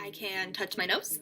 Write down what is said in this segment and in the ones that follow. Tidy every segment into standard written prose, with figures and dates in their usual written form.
I can touch my nose.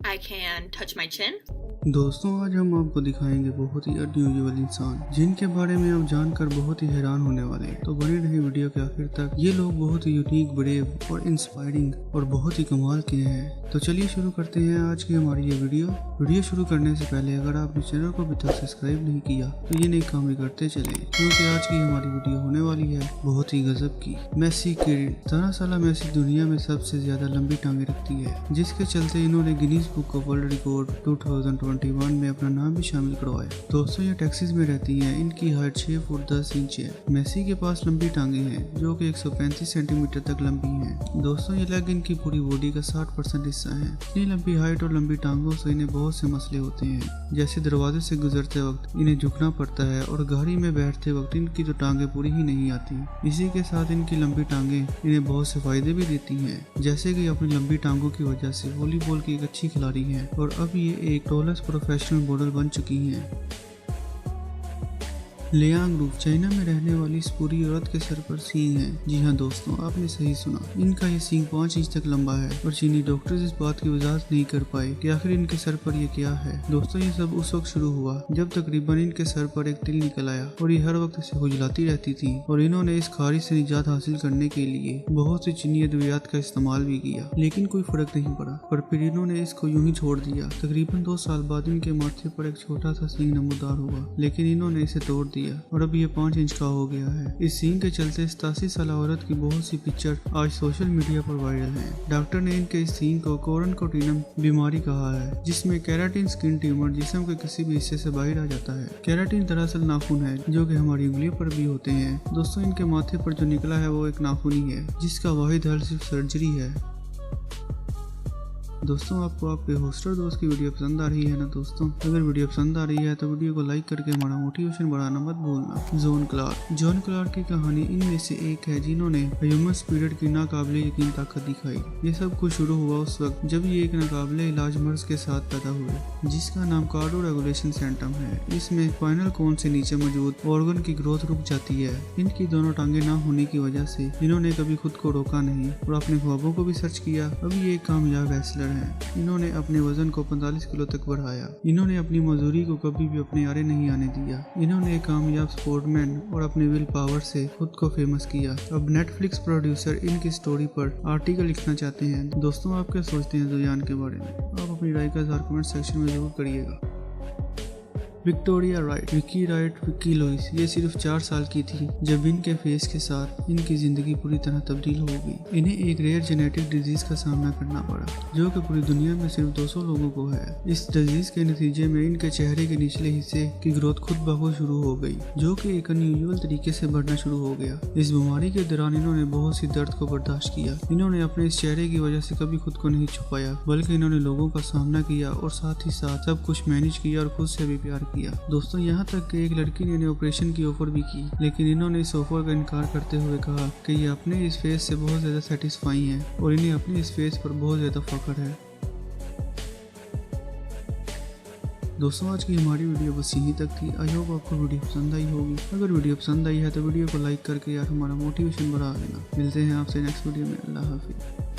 I can touch my chin. दोस्तों आज हम आपको दिखाएंगे बहुत ही अनयूजुअल इंसान जिनके बारे में आप जानकर बहुत ही हैरान होने वाले हैं। तो बने रहे वीडियो के आखिर तक। ये लोग बहुत ही यूनिक, ब्रेव और इंस्पायरिंग और बहुत ही कमाल के हैं। तो चलिए शुरू करते हैं आज की हमारी ये वीडियो शुरू करने से पहले अगर आपने चैनल को अभी तक सब्सक्राइब नहीं किया तो ये नई काम भी करते चले, क्योंकि आज की हमारी वीडियो होने वाली है बहुत ही गजब की। मेसी किड 17 साल मेसी दुनिया में सबसे ज्यादा लंबी टांगे रखती है, जिसके चलते इन्होंने Guinness book of world record 2021 में अपना नाम भी शामिल करवाया। दोस्तों ये टेक्सास में रहती हैं। इनकी हाइट 6 फुट 10 इंच है। मेसी के पास लंबी टांगे हैं जो कि 135 सेंटीमीटर तक लंबी हैं। दोस्तों ये लेग इनकी पूरी बॉडी का 60% हिस्सा है। इतनी लंबी हाइट और लंबी टांगों से इन्हें बहुत से मसले होते हैं, जैसे दरवाजे से गुजरते वक्त इन्हें झुकना पड़ता है और गाड़ी में बैठते वक्त इनकी तो टांगे पूरी ही नहीं आती। इसी के साथ इनकी लंबी टांगे इन्हें बहुत से फायदे भी देती हैं, जैसे कि अपनी लंबी टांगों की वजह से वॉलीबॉल की एक अच्छी खिलाड़ी है और अब ये एक टॉलेस्ट प्रोफेशनल मॉडल बन चुकी हैं। लियांग रूफ चाइना में रहने वाली इस पूरी औरत के सर पर सींग है। जी हाँ दोस्तों, आपने सही सुना, इनका ये सींग 5 इंच तक लंबा है और चीनी डॉक्टर्स इस बात की वजाहत नहीं कर पाए कि आखिर इनके सर पर ये क्या है। दोस्तों ये सब उस वक्त शुरू हुआ जब तकरीबन इनके सर पर एक तिल निकल आया और ये हर वक्त इसे खुजलाती रहती थी और इन्होंने इस खारिश से निजात हासिल करने के लिए बहुत सी चीनी अद्वियात का इस्तेमाल भी किया, लेकिन कोई फर्क नहीं पड़ा। पर फिर इन्होंने इसको यूं ही छोड़ दिया। तकरीबन 2 साल बाद इनके माथे पर एक छोटा सा सींग नमूदार हुआ, लेकिन इन्होंने इसे तोड़ दिया और अब ये 5 इंच का हो गया है। इस सींग के चलते 87 साल औरत की बहुत सी पिक्चर आज सोशल मीडिया पर वायरल हैं। डॉक्टर ने इनके इस सींग को कोरनकोटिनम बीमारी कहा है, जिसमें केराटिन स्किन ट्यूमर जिस्म के किसी भी हिस्से से बाहर आ जाता है। केराटिन दरअसल नाखून है जो कि हमारी उंगलियों पर भी होते हैं। दोस्तों इनके माथे पर जो निकला है वो एक नाखून ही है, जिसका वाहिद हल सिर्फ सर्जरी है। दोस्तों आपको आपके होस्टर दोस्त की वीडियो पसंद आ रही है ना दोस्तों? अगर वीडियो पसंद आ रही है तो वीडियो को लाइक करके हमारा मोटिवेशन बढ़ाना मत भूलना। जॉन क्लार्क की कहानी इनमें से एक है जिन्होंने ह्यूमन स्पिरिट की नाकाबिले यकीन ताकत दिखाई। ये सब कुछ शुरू हुआ उस वक्त जब ये एक नाकाबिले इलाज मर्ज के साथ पैदा हुए, जिसका नाम कार्डो रेगुलेशन सेंटम है। इसमें स्पाइनल कॉर्ड से नीचे मौजूद ऑर्गन की ग्रोथ रुक जाती है। इनकी दोनों टांगे ना होने की वजह से इन्होंने कभी खुद को रोका नहीं और अपने ख्वाबों को भी सर्च किया। अभी ये एक कामयाब रेसलर है। इन्होंने अपने वजन को 45 किलो तक बढ़ाया। इन्होंने अपनी मजदूरी को कभी भी अपने आरे नहीं आने दिया। इन्होंने एक कामयाब स्पोर्टमैन और अपने विल पावर से खुद को फेमस किया। अब नेटफ्लिक्स प्रोड्यूसर इनकी स्टोरी पर आर्टिकल लिखना चाहते हैं। दोस्तों आप क्या सोचते हैं ज़ोयान के बारे में? आप अपनी राय का इज़हार कमेंट सेक्शन में जरूर करिएगा। विक्टोरिया राइट, विक्की लुइस ये सिर्फ 4 साल की थी जब इनके फेस के साथ इनकी जिंदगी पूरी तरह तब्दील हो गई। इन्हें एक रेयर जेनेटिक डिजीज का सामना करना पड़ा जो कि पूरी दुनिया में सिर्फ 200 लोगों को है। इस डिजीज के नतीजे में इनके चेहरे के निचले हिस्से की ग्रोथ खुद ब खुद शुरू हो गई, जो कि एक अनयूजुअल तरीके से बढ़ना शुरू हो गया। इस बीमारी के दौरान इन्होंने बहुत सी दर्द को बर्दाश्त किया। इन्होंने अपने इस चेहरे की वजह से कभी खुद को नहीं छुपाया, बल्कि इन्होंने लोगों का सामना किया और साथ ही साथ सब कुछ मैनेज किया और खुद से भी प्यार किया। दोस्तों यहाँ तक कि एक लड़की ने इन्हें ऑपरेशन की ऑफर भी की, लेकिन इन्होंने इस ऑफर का इनकार करते हुए कहा कि ये अपने इस फेस से बहुत ज़्यादा सेटिस्फाई हैं और इन्हें अपने इस फेस पर बहुत ज़्यादा फख्र है। दोस्तों आज की हमारी वीडियो बस यहीं तक थी। आई होप आपको वीडियो पसंद आई होगी। अगर वीडियो पसंद आई है तो वीडियो को लाइक करके यार हमारा मोटिवेशन बढ़ा देना। मिलते हैं आपसे नेक्स्ट वीडियो में। अल्लाह हाफिज़।